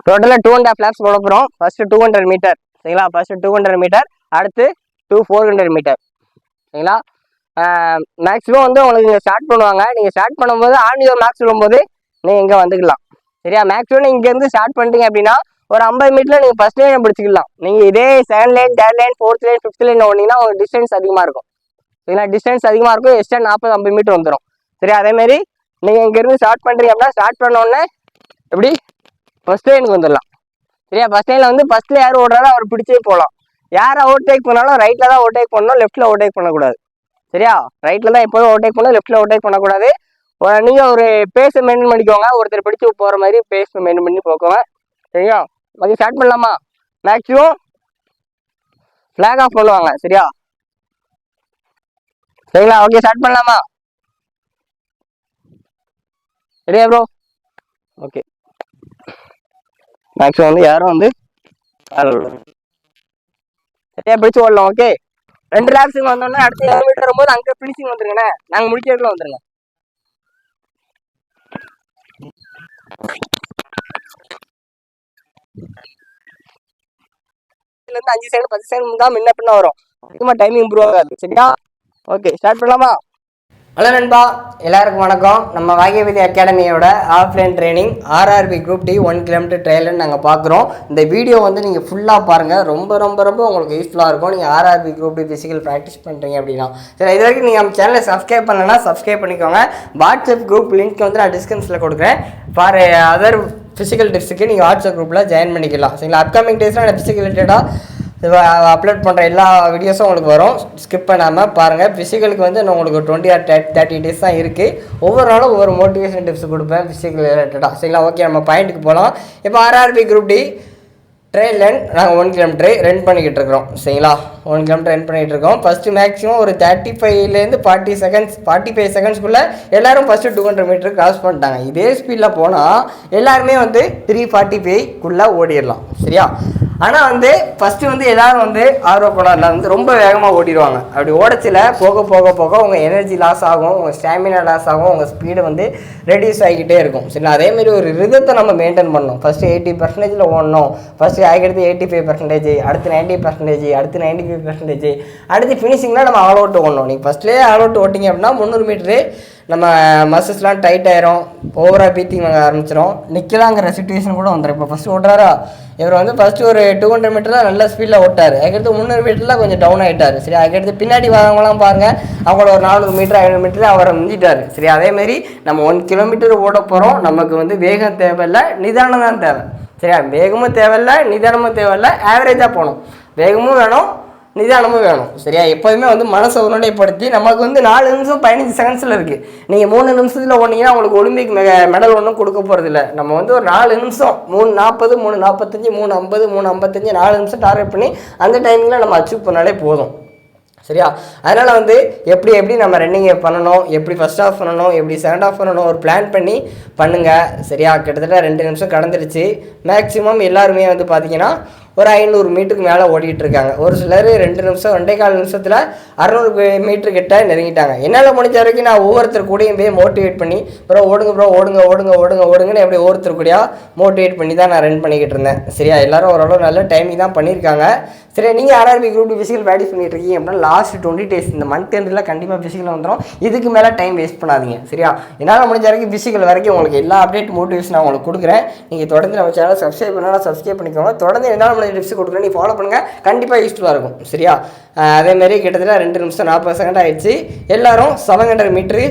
டோட்டலாக 2.5 laps போட போகிறோம். ஃபஸ்ட்டு 200 மீட்டர் சரிங்களா. ஃபஸ்ட்டு 200 மீட்டர், அடுத்து 400 மீட்டர் சரிங்களா. மேக்ஸிமம் வந்து உங்களுக்கு நீங்கள் ஸ்டார்ட் பண்ணுவாங்க. நீங்கள் ஸ்டார்ட் பண்ணும்போது ஆன்யூர் மேக்ஸ் சொல்லும்போது நீங்கள் இங்கே வந்துக்கலாம் சரியா. மேக்ஸிமம் நீங்கள் இங்கேருந்து ஸ்டார்ட் பண்ணிட்டீங்க அப்படின்னா ஒரு 50 மீட்டரில் நீங்கள் ஃபஸ்ட் லைன் பிடிச்சிக்கலாம். நீங்கள் இதே 7th line 3rd line 4th line 5th line ஓடினீங்கன்னா உங்களுக்கு டிஸ்டன்ஸ் அதிகமாக இருக்கும் சரிங்களா. டிஸ்டன்ஸ் அதிகமாக இருக்கும். எக்ஸ்ட்ரா 40-50 மீட்டர் வந்துடும் சரியா. அதேமாரி நீங்கள் இங்கேருந்து ஸ்டார்ட் பண்ணுறீங்க அப்படின்னா ஸ்டார்ட் பண்ணோடனே எப்படி ஃபஸ்ட் லைனுக்கு வந்துடலாம் சரியா. ஃபஸ்ட் லைனில் வந்து ஃபஸ்ட்டில் யார் ஓடுறாரோ அவர் பிடிச்சே போகலாம். யாரை ஓவர்டேக் பண்ணாலும் ரைட்டில் தான் ஓவர்டேக் பண்ணணும், லெஃப்ட்டில் ஓவர்டேக் பண்ணக்கூடாது சரியா. ரைட்டில் தான் எப்போதும் ஓவர்டேக் பண்ணணும், லெஃப்ட்டில் ஓவர்டேக் பண்ணக்கூடாது. நீங்கள் ஒரு பேஸை மெயின்டைன் பண்ணிக்கோங்க. ஒருத்தர் பிடிச்சி போகிற மாதிரி பேஸ் மெயின்டைன் பண்ணி போக்கோங்க சரியா. ஓகே, ஸ்டார்ட் பண்ணலாமா. மேக்ஸிமம் ஃப்ளாக் ஆஃப் பண்ணுவாங்க சரியா. சரிங்களா, ஓகே ஸ்டார்ட் பண்ணலாமா. ரெடியா ப்ரோ. ஓகே, மேக்ஸிமம் வந்து யாரும் வந்து சரியா பிடிச்சி ஓடலாம். ஓகே, 2 லேப்ஸுக்கு வந்தோடனே அடுத்து 2 மீட்டர் வரும்போது அங்கே ஃபினிஷிங் வந்துருங்கண்ணே. நாங்கள் முடிக்கிறதுக்குள்ள வந்துருங்க. இதுலேருந்து 5 செகண்ட் 10 செகண்ட் தான் முன்ன பின்ன வரும். அதிகமாக டைமிங் இம்ப்ரூவ் ஆகாது சரியா. ஓகே, ஸ்டார்ட் பண்ணலாமா. ஹலோ நண்பா, எல்லாருக்கும் வணக்கம். நம்ம பாக்கியபதி அகாடமியோட offline training RRB group D 1 kilometre ட்ரையல்னு நாங்கள் பார்க்குறோம். இந்த வீடியோ வந்து நீங்கள் ஃபுல்லாக பாருங்கள். ரொம்ப ரொம்ப ரொம்ப உங்களுக்கு யூஸ்ஃபுல்லாக இருக்கும். நீங்கள் RRB group D physical practice பண்ணுறீங்க அப்படின்னா சரி. இது வரைக்கும் நீங்கள் நம்ம சேனலை சப்ஸ்கிரைப் பண்ணலன்னா சப்ஸ்கிரைப் பண்ணிக்கோங்க. வாட்ஸ்அப் குரூப் லிங்க் வந்து நான் டிஸ்கிரிப்ஷனில் கொடுக்குறேன். ஃபார் அதர் ஃபிசிக்கல் டிப்ஸுக்கு நீங்கள் வாட்ஸ்அப் குரூப்பில் ஜாயின் பண்ணிக்கலாம் சரிங்களா. அப்கமிங் டேஸில் நான் ஃபிசிக்கல் ரிலேட்டடாக அப்லோட் பண்ணுற எல்லா வீடியோஸும் உங்களுக்கு வரும். ஸ்கிப் பண்ணாமல் பாருங்கள். ஃபிசிக்கலுக்கு வந்து நான் உங்களுக்கு 20 or 30 days தான் இருக்குது. ஒவ்வொரு நாளும் ஒவ்வொரு மோட்டிவேஷன் டிப்ஸ் கொடுப்பேன் ஃபிசிக்கல் ரிலேட்டடாக சரிங்களா. ஓகே, நம்ம பாயிண்ட்டுக்கு போகலாம். இப்போ RRB group D train run நாங்கள் 1 கிலோமீட்டர் ரன் பண்ணிக்கிட்டு இருக்கிறோம் சரிங்களா. 1 கிலோமீட்டர் ரன் பண்ணிகிட்டு இருக்கோம். ஃபஸ்ட்டு மேக்ஸிமம் ஒரு 35லேருந்து 40 செகண்ட்ஸ் 45 செகண்ட்ஸ்க்குள்ளே எல்லோரும் ஃபஸ்ட்டு 200 மீட்டர் கிராஸ் பண்ணிட்டாங்க. இதே ஸ்பீடில் போனால் எல்லாருமே வந்து 3:45க்குள்ளே ஓடிடலாம் சரியா. ஆனால் வந்து ஃபஸ்ட்டு வந்து எல்லோரும் வந்து ஆர்வக்கோளாறில் வந்து ரொம்ப வேகமாக ஓடிடுவாங்க. அப்படி ஓடச்சில் போக போக போக உங்கள் எனர்ஜி லாஸ் ஆகும், உங்கள் ஸ்டாமினா லாஸ் ஆகும், உங்கள் ஸ்பீடு வந்து ரெடியூஸ் ஆகிக்கிட்டே இருக்கும் சரிங்களா. அதேமாரி ஒரு ரிதத்தை நம்ம மெயின்டைன் பண்ணணும். ஃபஸ்ட்டு 80% ஓடணும். ஃபஸ்ட்டு அதுக்கடுத்து 85%, அடுத்து 90%, அடுத்து 95%, அடுத்து ஃபினிஷிங்லாம் நம்ம ஆல் அவுட் ஓடணும். நீங்கள் ஃபஸ்ட்லேயே ஆல் அவுட் ஓட்டிங்க அப்படின்னா 300 மீட்டரு நம்ம மசில்ஸ்லாம் டைட் ஆயிரும், ஓவராக பீத்திங் வாங்க ஆரம்பிச்சிடும், நிற்கலாங்கிற சுச்சுவேஷன் கூட வந்துடும். இப்போ ஃபஸ்ட்டு ஓட்டுறாரா இவர் வந்து ஃபஸ்ட்டு ஒரு 200 மீட்டரில் நல்ல ஸ்பீடில் ஓட்டார். அதுக்கடுத்து 300 மீட்டரில் கொஞ்சம் டவுன் ஆகிட்டார் சரி. அதுக்கடுத்து பின்னாடி வரவங்களாம் பாருங்கள், அவங்கள ஒரு 400 மீட்டர் 500 மீட்டர் அவரை மிஞ்சிட்டார் சரி. அதேமாரி நம்ம 1 கிலோமீட்டர் ஓட போகிறோம். நமக்கு வந்து வேகம் தேவையில்லை, நிதானம் தான் தேவை சரியா. வேகமும் தேவையில்லை, நிதானமும் தேவையில்லை, ஆவரேஜாக போகணும். வேகமும் வேணும், நிதானமும் வேணும் சரியா. எப்போதுமே வந்து மனசை ஒருநிலைப்படுத்தி நமக்கு வந்து 4 நிமிஷம் 15 செகண்ட்ஸில் இருக்குது. நீங்கள் 3 நிமிஷத்தில் ஓடினீங்கன்னா உங்களுக்கு ஒலிம்பிக் மெடல் ஒன்றும் கொடுக்க போகிறதில்ல. நம்ம வந்து ஒரு 4 நிமிஷம் 3:40 3:45 3:50 3:55 4 நிமிஷம் டார்கெட் பண்ணி அந்த டைமிங்கில் நம்ம அச்சீவ் பண்ணாலே போதும் சரியா. அதனால் வந்து எப்படி நம்ம ரன்னிங்கை பண்ணணும், எப்படி ஃபஸ்ட் ஆஃப் பண்ணணும், எப்படி செகண்ட் ஆஃப் பண்ணணும், ஒரு பிளான் பண்ணி பண்ணுங்கள் சரியா. கிட்டத்தட்ட 2 நிமிஷம் கடந்துருச்சு. மேக்ஸிமம் எல்லாருமே வந்து பார்த்திங்கன்னா ஒரு 500 மீட்டருக்கு மேலே ஓடிட்டு இருக்காங்க. ஒரு சிலர் 2 நிமிஷம் 2.25 நிமிஷத்தில் 600 மீட்டர் கிட்ட நெருங்கிட்டாங்க. என்னால் முடிஞ்ச வரைக்கும் நான் ஒவ்வொருத்தர் கூடயும் போய் மோட்டிவேட் பண்ணி ப்ரோ ஓடுங்க ப்ரோ ஓடுங்க ஓடுங்க ஓடுங்க ஓடுங்கன்னு எப்படி ஒவ்வொருத்தர் கூடயா மோட்டிவேட் பண்ணி தான் நான் ரன் பண்ணிக்கிட்டு இருந்தேன் சரியா. எல்லோரும் ஓரளவு நல்ல டைமிங் தான் பண்ணியிருக்காங்க சரி. நீங்கள் ஆர்ஆர்பி குரூப் ஃபிசிக்கல் ப்ராக்டிஸ் பண்ணிட்டு இருக்கீங்க அப்படின்னா லாஸ்ட் 20 days இந்த மந்த் எண்டில் கண்டிப்பாக ஃபிசிக்கல் வந்துடும். இதுக்கு மேலே டைம் வேஸ்ட் பண்ணாதீங்க சரியா. என்னால் முடிஞ்ச வரைக்கும் ஃபிசிக்கல் வரைக்கும் உங்களுக்கு எல்லா அப்டேட் மோட்டிவேஷன் நான் உங்களுக்கு கொடுக்குறேன். நீங்கள் தொடர்ந்து நம்ம சேனல் சப்ஸ்கிரைப் பண்ணாலும் சப்ஸ்கிரைப் பண்ணிக்கோங்க. தொடர்ந்து என்னால் டிப்ஸ் கொடுக்குறேன், நீ ஃபாலோ பண்ணுங்கள், கண்டிப்பாக யூஸ்ஃபுல்லாக இருக்கும் சரியா. அதேமாரி கிட்டத்தட்ட 2 நிமிஷம் 40 செகண்ட் ஆகிடுச்சு. எல்லோரும் 700 மீட்ரு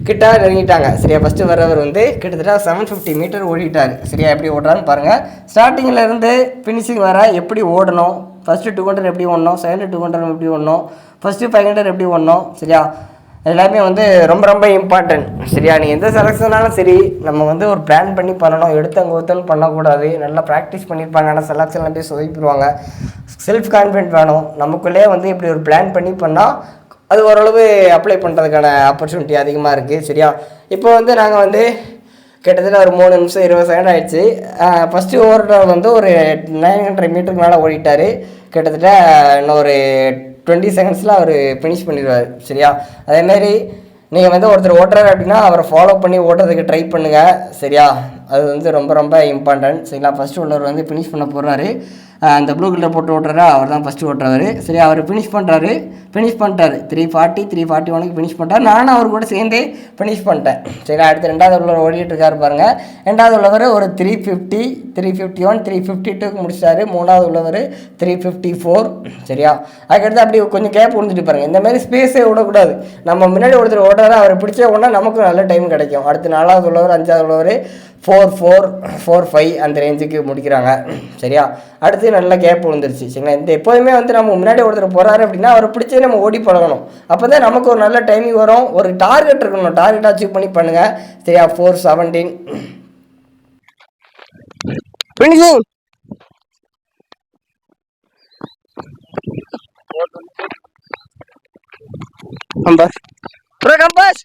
கிட்ட நெருங்கிட்டாங்க சரியா. ஃபஸ்ட்டு வரவர் வந்து கிட்டத்தட்ட 750 மீட்டர் ஓடிட்டார் சரியா. எப்படி ஓடுறான்னு பாருங்கள். ஸ்டார்டிங்கில் இருந்து ஃபினிஷிங் வர எப்படி ஓடணும், ஃபஸ்ட்டு 200 எப்படி ஓடணும், செகண்டு 200 எப்படி ஓடணும், ஃபஸ்ட்டு 500 எப்படி ஓடணும் சரியா. எல்லாமே வந்து ரொம்ப ரொம்ப இம்பார்ட்டன்ட் சரியா. நீங்கள் எந்த செலெக்ஷனாலும் சரி நம்ம வந்து ஒரு பிளான் பண்ணி பண்ணணும். எடுத்தங்கோத்தன்னு பண்ணக்கூடாது. நல்லா ப்ராக்டிஸ் பண்ணியிருப்பாங்க, ஆனால் செலெக்ஷனில் போய் சொதப்பிடுவாங்க. செல்ஃப் கான்ஃபிடென்ட் வேணும். நமக்குள்ளே வந்து இப்படி ஒரு பிளான் பண்ணி பண்ணால் அது ஓரளவு அப்ளை பண்ணுறதுக்கான ஆப்பர்ச்சுனிட்டி அதிகமாக இருக்குது சரியா. இப்போ வந்து நாங்கள் வந்து கிட்டத்தட்ட ஒரு 3 நிமிஷம் 20 செகண்ட் ஆகிடுச்சு. ஃபஸ்ட்டு ஓவர் வந்து ஒரு 900 மீட்டருக்கு மேலே ஓடிட்டார். கிட்டத்தட்ட இன்னும் ஒரு 20 செகண்ட்ஸில் அவர் ஃபினிஷ் பண்ணிடுவார் சரியா. அதேமாரி நீங்கள் வந்து ஒருத்தர் ஓட்டுறாரு அப்படின்னா அவரை ஃபாலோ பண்ணி ஓட்டுறதுக்கு ட்ரை பண்ணுங்கள் சரியா. அது வந்து ரொம்ப ரொம்ப இம்பார்ட்டன்ட் சரிங்களா. ஃபஸ்ட்டு உள்ளவர் வந்து ஃபினிஷ் பண்ண போகிறாரு. அந்த ப்ளூ கலர் போட்டு ஓட்டுறாரு, அவர் தான் ஃபஸ்ட்டு ஓட்டுறவர் சரி. அவர் ஃபினிஷ் பண்ணிட்டாரு 341 ஃபினிஷ் பண்ணிட்டார். நானும் அவர் கூட சேர்ந்தே ஃபினிஷ் பண்ணிட்டேன் சரி. அடுத்து ரெண்டாவது உள்ளவர் ஓடிட்டு இருக்காரு பாருங்கள். ரெண்டாவது உள்ளவர் ஒரு 350 351 352 முடிச்சிட்டாரு. மூணாவது உள்ளவர் 354 சரியா. அதுக்கடுத்து அப்படி கொஞ்சம் கேப் விழுந்துட்டு பாருங்கள். இந்த மாதிரி ஸ்பேஸே விடக்கூடாது. நம்ம முன்னாடி ஒருத்தர் ஓடுறாரு, அவரை பிடிச்ச உடனே நமக்கும் நல்ல டைம் கிடைக்கும். அடுத்து நாலாவது உள்ளவர் அஞ்சாவது உள்ளவர் 4-4-4-5 அந்த ரேஞ்சுக்கு முடிக்கிறாங்க சரியா. அடுத்து நல்ல கேப் விழுந்துருச்சு சரிங்களா. இந்த எப்போதுமே வந்து நம்ம முன்னாடி ஒருத்தர் போகிறாரு அப்படின்னா அவரை பிடிச்சே நம்ம ஓடி பழகணும். அப்போ தான் நமக்கு ஒரு நல்ல டைமிங் வரும். ஒரு டார்கெட் இருக்கணும், டார்கெட் அச்சீவ் பண்ணி பண்ணுங்கள் சரியா. 4-17 finishing. Compass bro compass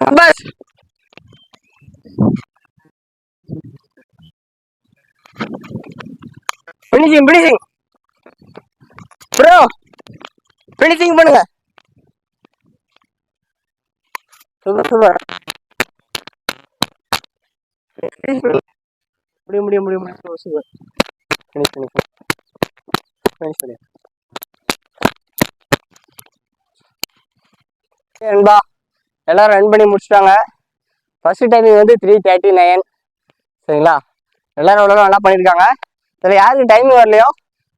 compass finishing bro finishing பண்ணுங்க. சூப்பர் முடியும் சூப்பர் ஃபினிஷ் பண்ணி நண்பா எல்லாம் ரன் பண்ணி முடிச்சிட்டாங்க. ஃபர்ஸ்ட் டைமிங் வந்து 3:39 சரிங்களா. எல்லாரும் எவ்வளோ நல்லா பண்ணியிருக்காங்க. இதில் யாருக்கு டைமிங் வரலையோ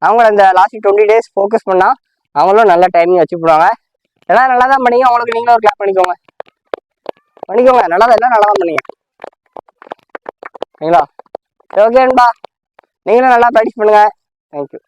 அவங்கள அந்த லாஸ்ட் 20 days ஃபோக்கஸ் பண்ணால் அவங்களும் நல்ல டைமிங் வச்சு போடுவாங்க. எல்லாம் நல்லா தான் பண்ணீங்க. அவங்களுக்கு நீங்களும் ஒரு கிளாப் பண்ணிக்கோங்க நல்லா தான் பண்ணீங்க சரிங்களா. ஓகேன்பா, நீங்களும் நல்லா ப்ராக்டிஸ் பண்ணுங்கள். தேங்க்யூ.